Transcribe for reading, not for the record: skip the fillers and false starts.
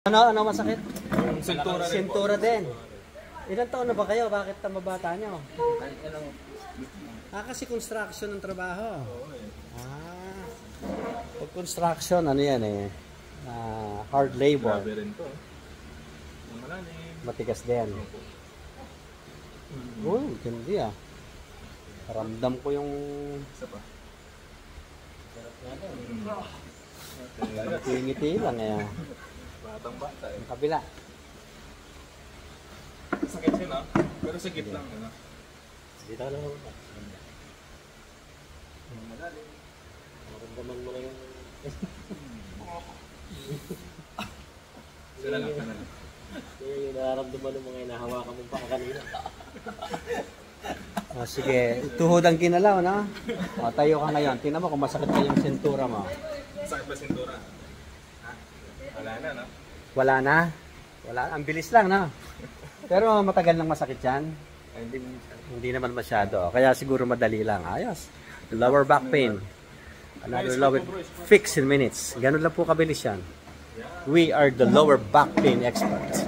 Ano masakit? Yung sintura rin. Sintura din. Ilan taon na ba kayo? Bakit mabata nyo? Kasi construction ng trabaho. Pag construction, ano yan eh? Hard labor. Grabe rin to. Matigas din. Uy, hindi ah. Ramdam ko yung... Isa pa. Ngiti lang eh. Batang bata eh. Yung kabila. Sakit yun ah. Pero sakit lang yun ah. Dito lang ako. Maramdaman mo na yung... Sila lang, sila lang. Yung nararamdaman ng mga inahawakan mo pa kanina. Sige, tuhod ang kinalaw, no? Tayo ka ngayon. Tingnan mo kung masakit pa yung sintura mo. Sakit ba sintura? Ha? Wala na, no? Wala na? Wala. Ang bilis lang, no? Pero matagal lang masakit yan. Hindi naman masyado. Kaya siguro madali lang. Ayos. Lower back pain. Another lower fix in minutes. Ganun lang po kabilis yan. We are the lower back pain experts.